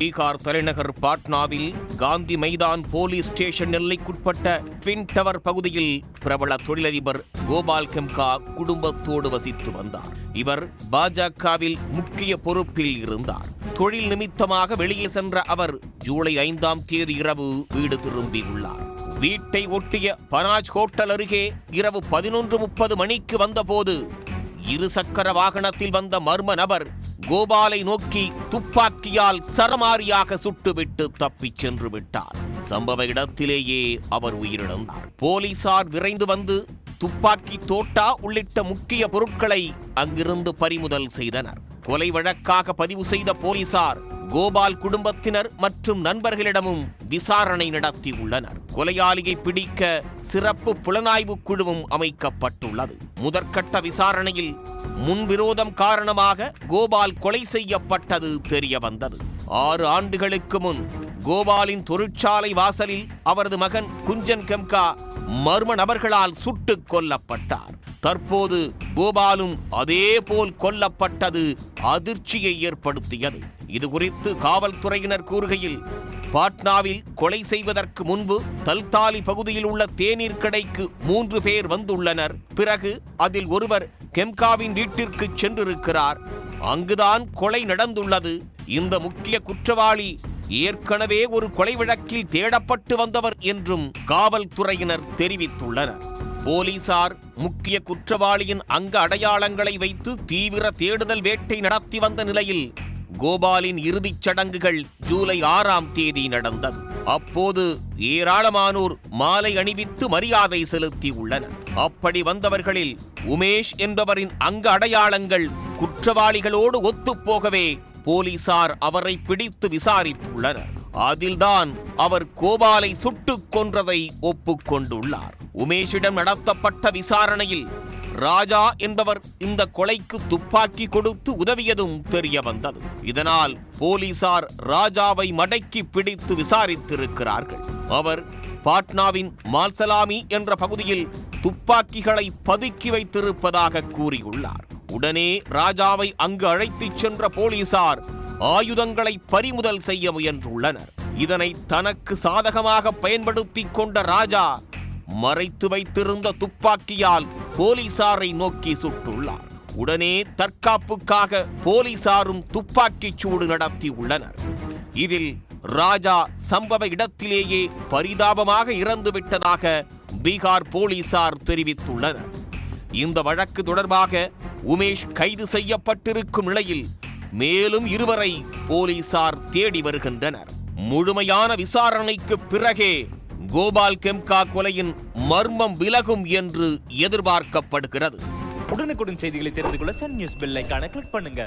பீகார் தலைநகர் பாட்னாவில் Gandhi maidan police station எல்லைக்குட்பட்ட ட்வின் டவர் பகுதியில் பிரபல தொழிலதிபர் கோபால் கெம்கா குடும்பத்தோடு வசித்து வந்தார். இவர் பாஜகவில் முக்கிய பொறுப்பில் இருந்தார். தொழில் நிமித்தமாக வெளியே சென்ற அவர் ஜூலை 5ஆம் தேதி இரவு வீடு திரும்பியுள்ளார். வீட்டை ஒட்டிய பனாஜ் ஹோட்டல் அருகே இரவு 11:30 மணிக்கு வந்தபோது இருசக்கர வாகனத்தில் வந்த மர்ம நபர் கோபாலை நோக்கி துப்பாக்கியால் சரமாரியாக சுட்டுவிட்டு தப்பிச் சென்று விட்டார். சம்பவ இடத்திலேயே அவர் உயிரிழந்தார். போலீசார் விரைந்து வந்து துப்பாக்கி தோட்டா உள்ளிட்ட முக்கிய பொருட்களை அங்கிருந்து பறிமுதல் செய்தனர். கொலை வழக்காக பதிவு செய்த போலீசார் கோபால் குடும்பத்தினர் மற்றும் நண்பர்களிடமும் விசாரணை நடத்தியுள்ளனர். கொலையாளியை பிடிக்க சிறப்பு புலனாய்வு குழுவும் அமைக்கப்பட்டுள்ளது. முதற்கட்ட விசாரணையில் முன்விரோதம் காரணமாக கோபால் கொலை செய்யப்பட்டது தெரிய வந்தது. 6 ஆண்டுகளுக்கு முன் கோபாலின் தொழிற்சாலை வாசலில் அவரது மகன் குஞ்சன் கெம்கா மர்ம நபர்களால் சுட்டுக் கொல்லப்பட்டார். தற்போது கோபாலும் அதே போல் கொல்லப்பட்டது அதிர்ச்சியை ஏற்படுத்தியது. இது குறித்து காவல்துறையினர் கூறுகையில், பாட்னாவில் கொலை செய்வதற்கு முன்பு தல்தாலி பகுதியில் உள்ள தேநீர் கடைக்கு 3 பேர் வந்துள்ளனர். பிறகு அதில் ஒருவர் கெம்காவின் வீட்டிற்கு சென்றிருக்கிறார். அங்குதான் கொலை நடந்துள்ளது. இந்த முக்கிய குற்றவாளி ஏற்கனவே ஒரு கொலை வழக்கில் தேடப்பட்டு வந்தவர் என்றும் காவல்துறையினர் தெரிவித்துள்ளனர். போலீசார் முக்கிய குற்றவாளியின் அங்க அடையாளங்களை வைத்து தீவிர தேடுதல் வேட்டை நடத்தி வந்த நிலையில் கோபாலின் இறுதிச் சடங்குகள் ஜூலை 6ஆம் தேதி நடந்தது. அப்போது ஏராளமானோர் மாலை அணிவித்து மரியாதை செலுத்தி உள்ளனர். அப்படி வந்தவர்களில் உமேஷ் என்பவரின் அங்க அடையாளங்கள் குற்றவாளிகளோடு ஒத்துப்போகவே போலீசார் அவரை பிடித்து விசாரித்துள்ளனர். அதில்தான் அவர் கோபாலை சுட்டுக் கொன்றதை ஒப்புக்கொண்டுள்ளார். உமேஷிடம் நடத்தப்பட்ட விசாரணையில் ராஜா என்பவர் இந்த கொலைக்கு துப்பாக்கி கொடுத்து உதவியதும் தெரிய வந்தது. இதனால் போலீசார் ராஜாவை மடக்கி பிடித்து விசாரித்திருக்கிறார்கள். அவர் பாட்னாவின் மால்சலாமி என்ற பகுதியில் துப்பாக்கிகளை பதுக்கி வைத்திருப்பதாக கூறியுள்ளார். உடனே ராஜாவை அங்கு அழைத்துச் சென்ற போலீசார் ஆயுதங்களை பறிமுதல் செய்ய முயன்றுள்ளனர். இதனை தனக்கு சாதகமாக பயன்படுத்திக் கொண்ட ராஜா மறைத்து வைத்திருந்த துப்பாக்கியால் போலீசாரை நோக்கி சுட்டுள்ளார். உடனே தற்காப்புக்காக போலீசாரும் துப்பாக்கிச் சூடு நடத்தியுள்ளனர். இதில் ராஜா சம்பவ இடத்திலேயே பரிதாபமாக இறந்துவிட்டதாக பீகார் போலீசார் தெரிவித்துள்ளனர். இந்த வழக்கு தொடர்பாக உமேஷ் கைது செய்யப்பட்டிருக்கும் நிலையில் மேலும் 2 பேரை போலீசார் தேடி வருகின்றனர். முழுமையான விசாரணைக்கு பிறகே கோபால் கெம்கா கொலையின் மர்மம் விலகும் என்று எதிர்பார்க்கப்படுகிறது. உடனுக்குடன் செய்திகளை தெரிந்து கொள்ள சன் நியூஸ் பெல் ஐகானை கிளிக் பண்ணுங்க.